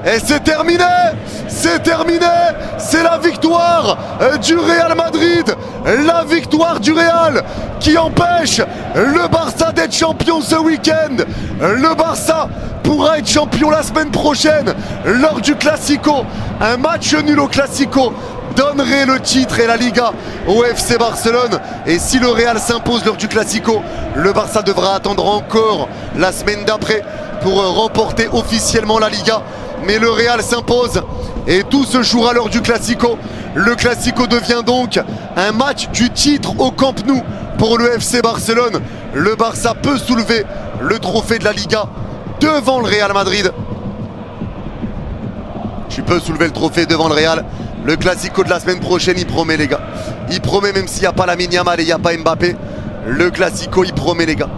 Et c'est terminé. C'est terminé. C'est la victoire du Real Madrid. La victoire du Real qui empêche le Barça d'être champion ce week-end. Le Barça pourra être champion la semaine prochaine lors du Classico. Un match nul au Classico donnerait le titre et la Liga au FC Barcelone. Et si le Real s'impose lors du Classico, le Barça devra attendre encore la semaine d'après pour remporter officiellement la Liga. Mais le Real s'impose et tout se jouera lors du Classico. Le Classico devient donc un match du titre au Camp Nou pour le FC Barcelone. Le Barça peut soulever le trophée de la Liga devant le Real Madrid. Tu peux soulever le trophée devant le Real. Le Classico de la semaine prochaine, il promet les gars. Il promet même s'il n'y a pas Lamine Yamal et il n'y a pas Mbappé. Le Classico, il promet les gars.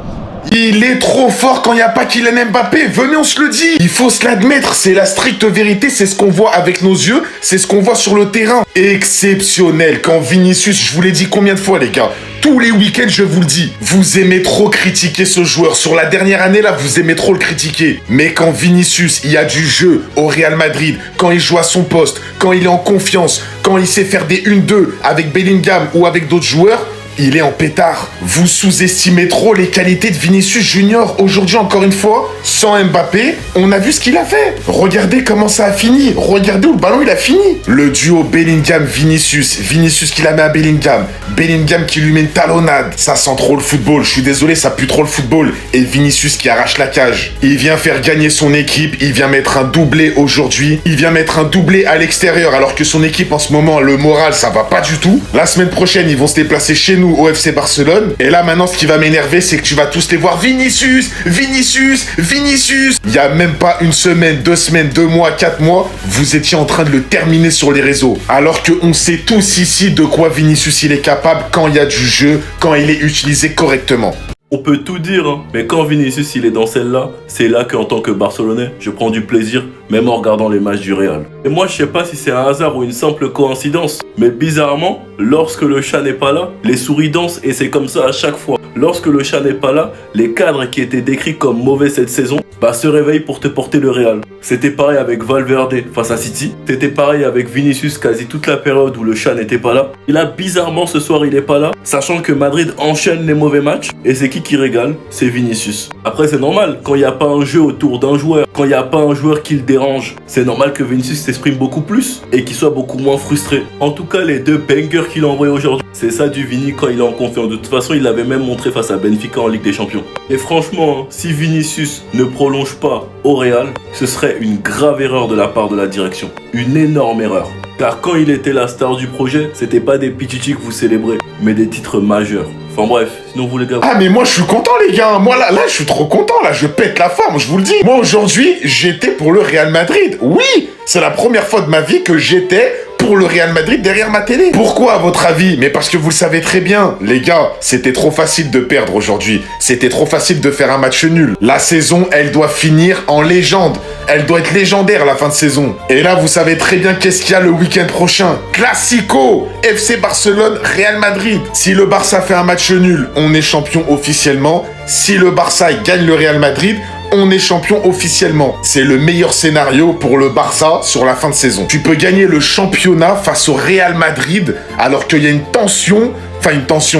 Il est trop fort quand il n'y a pas Kylian Mbappé, venez on se le dit. Il faut se l'admettre, c'est la stricte vérité, c'est ce qu'on voit avec nos yeux, c'est ce qu'on voit sur le terrain. Exceptionnel quand Vinicius, je vous l'ai dit combien de fois les gars, tous les week-ends je vous le dis, vous aimez trop critiquer ce joueur. Sur la dernière année là, vous aimez trop le critiquer. Mais quand Vinicius, il y a du jeu au Real Madrid, quand il joue à son poste, quand il est en confiance, quand il sait faire des 1-2 avec Bellingham ou avec d'autres joueurs, il est en pétard. Vous sous-estimez trop les qualités de Vinicius Junior. Aujourd'hui, encore une fois, sans Mbappé, on a vu ce qu'il a fait. Regardez comment ça a fini. Regardez où le ballon il a fini. Le duo Bellingham-Vinicius. Vinicius qui la met à Bellingham. Bellingham qui lui met une talonnade. Ça sent trop le football. Je suis désolé, ça pue trop le football. Et Vinicius qui arrache la cage. Il vient faire gagner son équipe. Il vient mettre un doublé aujourd'hui. Il vient mettre un doublé à l'extérieur. Alors que son équipe en ce moment, le moral, ça va pas du tout. La semaine prochaine, ils vont se déplacer chez nous au FC Barcelone. Et là maintenant ce qui va m'énerver c'est que tu vas tous les voir Vinicius, Vinicius, Vinicius. Il y a même pas une semaine, 2 semaines, 2 mois, 4 mois, vous étiez en train de le terminer sur les réseaux. Alors que on sait tous ici de quoi Vinicius il est capable quand il y a du jeu, quand il est utilisé correctement. On peut tout dire, hein, mais quand Vinicius il est dans celle-là, c'est là qu'en tant que Barcelonais, je prends du plaisir, même en regardant les matchs du Real. Et moi, je sais pas si c'est un hasard ou une simple coïncidence, mais bizarrement, lorsque le chat n'est pas là, les souris dansent et c'est comme ça à chaque fois. Lorsque le chat n'est pas là, les cadres qui étaient décrits comme mauvais cette saison, se réveillent pour te porter le Real. C'était pareil avec Valverde face à City, c'était pareil avec Vinicius quasi toute la période où le chat n'était pas là. Et là, bizarrement, ce soir, il est pas là, sachant que Madrid enchaîne les mauvais matchs, et c'est qui régale? C'est Vinicius. Après, c'est normal, quand il n'y a pas un jeu autour d'un joueur, quand il n'y a pas un joueur qui le dérange, c'est normal que Vinicius s'exprime beaucoup plus, et qu'il soit beaucoup moins frustré. En tout cas, les 2 bangers qu'il a envoyés aujourd'hui, c'est ça du Vini quand il est en confiance. De toute façon, il l'avait même montré face à Benfica en Ligue des Champions. Et franchement, hein, si Vinicius ne prolonge pas au Real, ce serait une grave erreur de la part de la direction. Une énorme erreur. Car quand il était la star du projet, c'était pas des pichichis que vous célébrez, mais des titres majeurs. Enfin bref, sinon vous les gars... Ah mais moi je suis content les gars, moi là je suis trop content, là je pète la forme, je vous le dis. Moi aujourd'hui, j'étais pour le Real Madrid. Oui, c'est la première fois de ma vie que j'étais pour le Real Madrid derrière ma télé. Pourquoi à votre avis? Mais parce que vous le savez très bien, les gars, c'était trop facile de perdre aujourd'hui. C'était trop facile de faire un match nul. La saison, elle doit finir en légende. Elle doit être légendaire à la fin de saison. Et là, vous savez très bien qu'est-ce qu'il y a le week-end prochain. Classico, FC Barcelone, Real Madrid. Si le Barça fait un match nul, on est champion officiellement. Si le Barça gagne le Real Madrid, on est champion officiellement. C'est le meilleur scénario pour le Barça sur la fin de saison. Tu peux gagner le championnat face au Real Madrid alors qu'il y a une tension,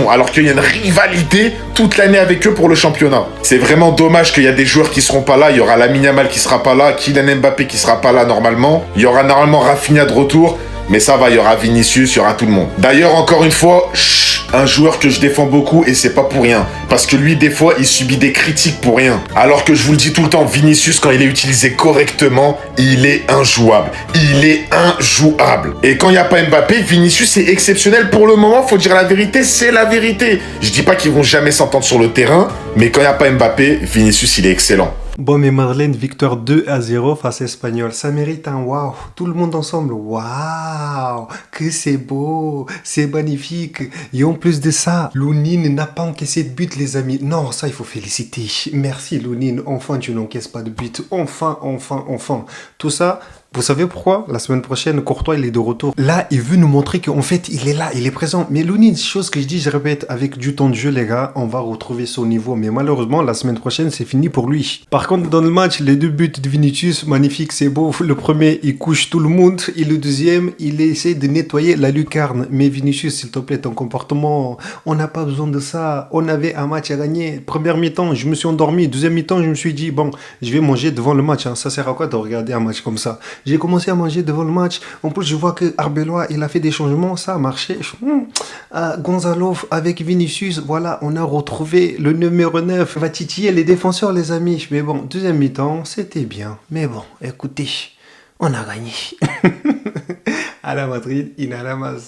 alors qu'il y a une rivalité toute l'année avec eux pour le championnat. C'est vraiment dommage qu'il y a des joueurs qui seront pas là. Il y aura Lamine Yamal qui sera pas là, Kylian Mbappé qui sera pas là normalement. Il y aura normalement Rafinha de retour. Mais ça va, il y aura Vinicius, il y aura tout le monde. D'ailleurs, encore une fois, un joueur que je défends beaucoup et c'est pas pour rien. Parce que lui, des fois, il subit des critiques pour rien. Alors que je vous le dis tout le temps, Vinicius, quand il est utilisé correctement, il est injouable. Il est injouable. Et quand il n'y a pas Mbappé, Vinicius est exceptionnel. Pour le moment, faut dire la vérité, c'est la vérité. Je dis pas qu'ils vont jamais s'entendre sur le terrain, mais quand il n'y a pas Mbappé, Vinicius, il est excellent. Bon, mais Madeleine, victoire 2-0 face à Espanyol. Ça mérite un waouh. Tout le monde ensemble. Waouh. Que c'est beau. C'est magnifique. Et en plus de ça, Lounine n'a pas encaissé de but, les amis. Non, ça, il faut féliciter. Merci, Lounine. Enfin, tu n'encaisses pas de but. Enfin. Tout ça Vous savez pourquoi? La semaine prochaine, Courtois, il est de retour. Là, il veut nous montrer qu'en fait, il est là, il est présent. Mais l'unique chose que je dis, je répète, avec du temps de jeu, les gars, on va retrouver son niveau. Mais malheureusement, la semaine prochaine, c'est fini pour lui. Par contre, dans le match, les 2 buts de Vinicius, magnifique, c'est beau. Le premier, il couche tout le monde. Et le deuxième, il essaie de nettoyer la lucarne. Mais Vinicius, s'il te plaît, ton comportement, on n'a pas besoin de ça. On avait un match à gagner. Première mi-temps, je me suis endormi. Deuxième mi-temps, je me suis dit, bon, je vais manger devant le match. Hein. Ça sert à quoi de regarder un match comme ça? J'ai commencé à manger devant le match. En plus, je vois que Arbeloa, il a fait des changements. Ça a marché. Gonzalo avec Vinicius, voilà, on a retrouvé le numéro 9. Va titiller les défenseurs, les amis. Mais bon, deuxième mi-temps, c'était bien. Mais bon, écoutez, on a gagné. À la Madrid, in a la mas.